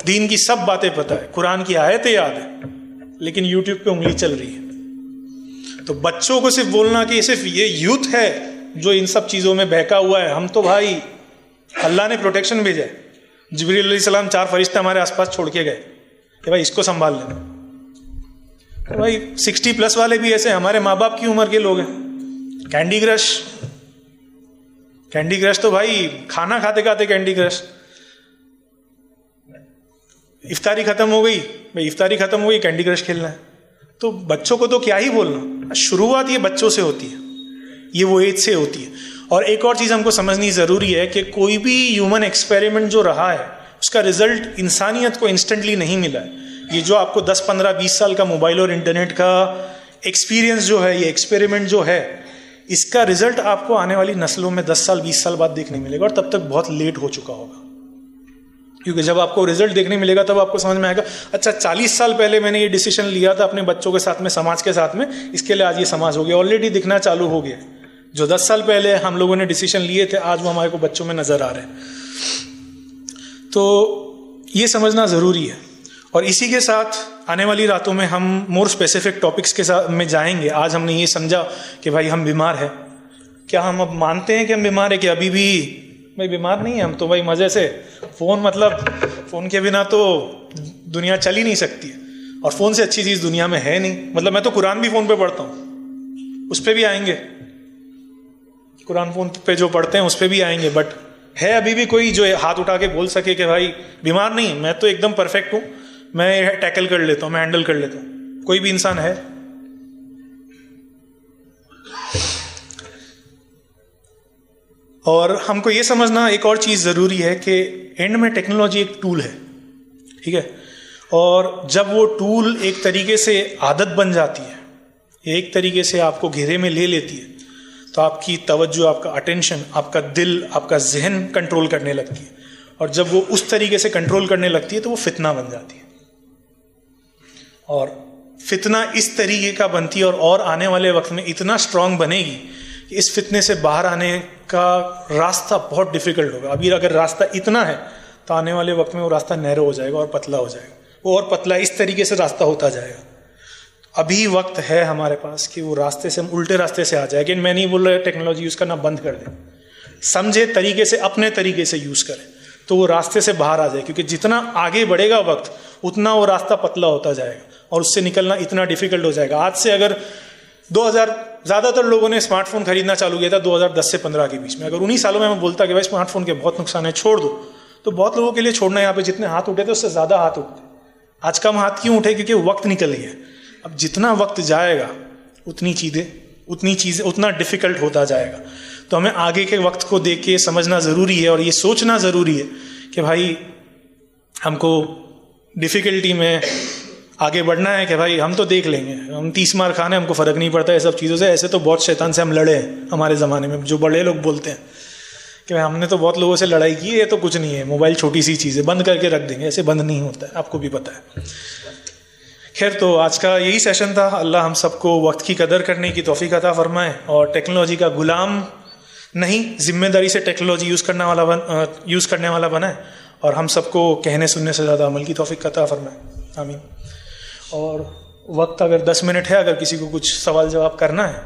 दीन की सब बातें पता है, कुरान की आयतें याद है, लेकिन यूट्यूब पे उंगली चल रही है। तो बच्चों को सिर्फ बोलना कि सिर्फ ये यूथ है जो इन सब चीज़ों में बहका हुआ है, हम तो भाई अल्लाह ने प्रोटेक्शन भेजा है। जिब्रील अलैहिस्सलाम 4 फरिश्ते हमारे आसपास छोड़ के गए कि भाई इसको संभाल लेना। तो भाई 60+ वाले भी ऐसे हमारे माँ बाप की उम्र के लोग हैं। कैंडी क्रश तो भाई खाना खाते खाते कैंडी क्रश। इफ्तारी खत्म हो गई, भाई इफ्तारी खत्म हो गई, कैंडी क्रश खेलना है। तो बच्चों को तो क्या ही बोलना, शुरुआत ये बच्चों से होती है, ये वो एज से होती है। और एक और चीज़ हमको समझनी ज़रूरी है कि कोई भी ह्यूमन एक्सपेरिमेंट जो रहा है उसका रिजल्ट इंसानियत को इंस्टेंटली नहीं मिला है। ये जो आपको 10, 15, 20 साल का मोबाइल और इंटरनेट का एक्सपीरियंस जो है, ये एक्सपेरिमेंट जो है, इसका रिजल्ट आपको आने वाली नस्लों में 10 साल 20 साल बाद देखने मिलेगा, और तब तक बहुत लेट हो चुका होगा। क्योंकि जब आपको रिजल्ट देखने मिलेगा तब आपको समझ में आएगा, अच्छा 40 साल पहले मैंने ये डिसीजन लिया था अपने बच्चों के साथ में, समाज के साथ में, इसके लिए आज ये समाज हो गया, ऑलरेडी दिखना चालू हो गया। जो 10 साल पहले हम लोगों ने डिसीजन लिए थे आज वो हमारे को बच्चों में नजर आ रहे हैं। तो ये समझना ज़रूरी है। और इसी के साथ आने वाली रातों में हम मोर स्पेसिफिक टॉपिक्स के साथ में जाएंगे। आज हमने ये समझा कि भाई हम बीमार हैं। क्या हम अब मानते हैं कि हम बीमार हैं कि अभी भी भाई बीमार नहीं है, हम तो भाई मज़े से फ़ोन के बिना तो दुनिया चल ही नहीं सकती है, और फ़ोन से अच्छी चीज़ दुनिया में है नहीं। मतलब मैं तो कुरान भी फ़ोन पे पढ़ता हूँ, उस पर भी आएंगे कुरान फोन पे जो पढ़ते हैं उस पर भी आएंगे, बट है अभी भी कोई जो हाथ उठा के बोल सके कि भाई बीमार नहीं, मैं तो एकदम परफेक्ट हूँ, मैं टैकल कर लेता हूँ, मैं हैंडल कर लेता हूँ? कोई भी इंसान है? और हमको ये समझना एक और चीज़ ज़रूरी है कि एंड में टेक्नोलॉजी एक टूल है, ठीक है, और जब वो टूल एक तरीके से आदत बन जाती है, एक तरीके से आपको घेरे में ले लेती है, तो आपकी तवज्जो, आपका अटेंशन, आपका दिल, आपका जहन कंट्रोल करने लगती है, और जब वो उस तरीके से कंट्रोल करने लगती है तो वो फितना बन जाती है। और फितना इस तरीके का बनती है और आने वाले वक्त में इतना स्ट्रांग बनेगी कि इस फितने से बाहर आने का रास्ता बहुत डिफिकल्ट होगा। अभी अगर रास्ता इतना है तो आने वाले वक्त में वो रास्ता नैरो हो जाएगा और पतला हो जाएगा, वो और पतला, इस तरीके से रास्ता होता जाएगा। अभी वक्त है हमारे पास कि वो रास्ते से हम उल्टे रास्ते से आ जाए। कि मैं नहीं बोल रहा टेक्नोलॉजी यूज़ करना बंद कर दें, समझे तरीके से, अपने तरीके से यूज़ करें तो वो रास्ते से बाहर आ जाए, क्योंकि जितना आगे बढ़ेगा वक्त उतना वो रास्ता पतला होता जाएगा और उससे निकलना इतना डिफिकल्ट हो जाएगा। आज से अगर 2000 ज़्यादातर लोगों ने स्मार्टफोन खरीदना चालू किया था 2010 से 15 के बीच में, अगर उन्हीं सालों में मैं बोलता कि भाई स्मार्टफोन के बहुत नुकसान है, छोड़ दो, तो बहुत लोगों के लिए छोड़ना, यहाँ पे जितने हाथ उठे थे उससे ज़्यादा हाथ उठते। आज कम हाथ क्यों उठे? क्योंकि वक्त निकल गया। अब जितना वक्त जाएगा उतनी चीज़ें उतना डिफिकल्ट होता जाएगा। तो हमें आगे के वक्त को देख के समझना ज़रूरी है और ये सोचना ज़रूरी है कि भाई हमको डिफ़िकल्टी में आगे बढ़ना है, कि भाई हम तो देख लेंगे, हम 30 मार खाने, हमको फ़र्क नहीं पड़ता है सब चीज़ों से। ऐसे तो बहुत शैतान से हम लड़े हैं हमारे ज़माने में, जो बड़े लोग बोलते हैं कि भाई हमने तो बहुत लोगों से लड़ाई की है, ये तो कुछ नहीं है, मोबाइल छोटी सी चीज़ है, बंद करके रख देंगे। ऐसे बंद नहीं होता है, आपको भी पता है। खैर, तो आज का यही सेशन था। अल्लाह हम सबको वक्त की कदर करने की तौफीक अता फरमाए और टेक्नोलॉजी का गुलाम नहीं, जिम्मेदारी से टेक्नोलॉजी यूज़ करने वाला बनाए और हम सबको कहने सुनने से ज़्यादा अमल की तौफीक अता फरमाए। आमीन। और वक्त अगर 10 मिनट है, अगर किसी को कुछ सवाल जवाब करना है।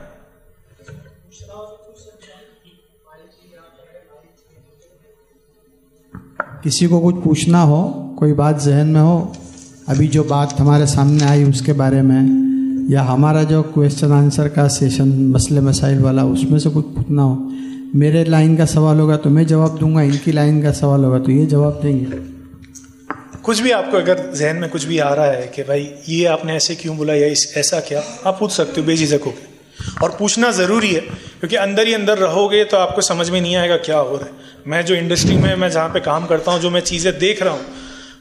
किसी को कुछ पूछना हो, कोई बात जहन में हो, अभी जो बात हमारे सामने आई उसके बारे में, या हमारा जो क्वेश्चन आंसर का सेशन मसले मसाइल वाला, उसमें से कुछ पूछना हो, मेरे लाइन का सवाल होगा तो मैं जवाब दूंगा, इनकी लाइन का सवाल होगा तो ये जवाब देंगे। कुछ भी आपको अगर जहन में कुछ भी आ रहा है कि भाई ये आपने ऐसे क्यों बोला या ऐसा क्या, आप पूछ सकते हो बेझिझक होकर। और पूछना ज़रूरी है, क्योंकि अंदर ही अंदर रहोगे तो आपको समझ में नहीं आएगा क्या हो रहा है। मैं जो इंडस्ट्री में, मैं जहाँ पे काम करता हूँ, जो मैं चीज़ें देख रहा हूँ,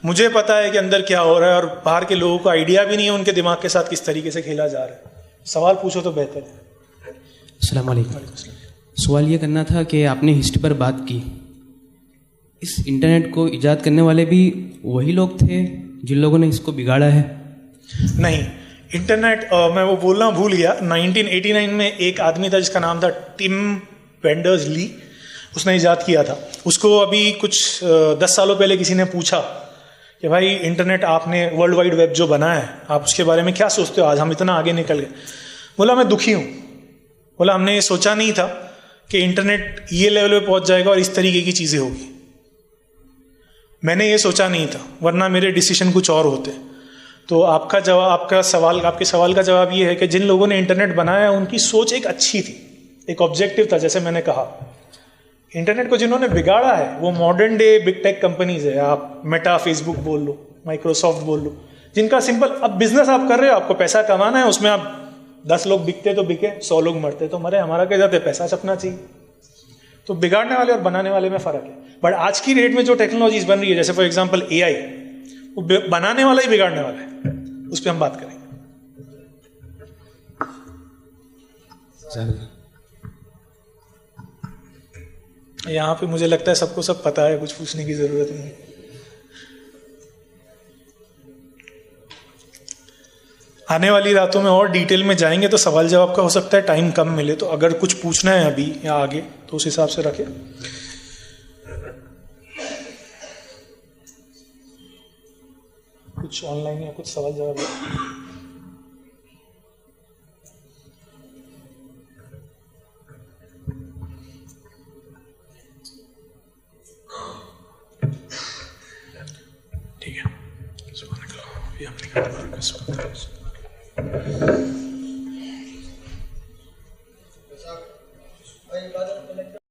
मुझे पता है कि अंदर क्या हो रहा है और बाहर के लोगों को आइडिया भी नहीं है उनके दिमाग के साथ किस तरीके से खेला जा रहा है। सवाल पूछो तो बेहतर है। अस्सलाम वालेकुम। सवाल ये करना था कि आपने हिस्ट्री पर बात की, इस इंटरनेट को ईजाद करने वाले भी वही लोग थे जिन लोगों ने इसको बिगाड़ा है? नहीं, इंटरनेट मैं वो बोलना भूल गया। 1989 में एक आदमी था जिसका नाम था टिम बेंडर्स-ली, उसने ईजाद किया था। उसको अभी कुछ 10 सालों पहले किसी ने पूछा कि भाई इंटरनेट, आपने वर्ल्ड वाइड वेब जो बनाया है, आप उसके बारे में क्या सोचते हो? आज हम इतना आगे निकल गए। बोला मैं दुखी हूँ। बोला हमने ये सोचा नहीं था कि इंटरनेट ये लेवल पे पहुँच जाएगा और इस तरीके की चीज़ें होगी। मैंने ये सोचा नहीं था, वरना मेरे डिसीजन कुछ और होते। तो आपके सवाल का जवाब ये है कि जिन लोगों ने इंटरनेट बनाया उनकी सोच एक अच्छी थी, एक ऑब्जेक्टिव था। जैसे मैंने कहा, इंटरनेट को जिन्होंने बिगाड़ा है वो modern day big tech companies है। आप मेटा, फेसबुक बोल लो, माइक्रोसॉफ्ट बोल लो, जिनका सिंपल अब बिजनेस आप कर रहे हो, आपको पैसा कमाना है, उसमें आप 10 लोग बिकते तो बिके, 100 लोग मरते तो मरे, हमारा क्या जाते, पैसा छपना चाहिए। तो बिगाड़ने वाले और बनाने वाले में फ़र्क है। बट आज की डेट में जो टेक्नोलॉजीज बन रही है, जैसे फॉर एग्जांपल AI, वो बनाने वाला ही बिगाड़ने वाला है, उस पर हम बात करेंगे। यहाँ पे मुझे लगता है सबको सब पता है, कुछ पूछने की जरूरत नहीं। आने वाली रातों में और डिटेल में जाएंगे तो सवाल जवाब का हो सकता है टाइम कम मिले, तो अगर कुछ पूछना है अभी या आगे तो उस हिसाब से रखें। कुछ ऑनलाइन या कुछ सवाल जवाब है? ठीक है,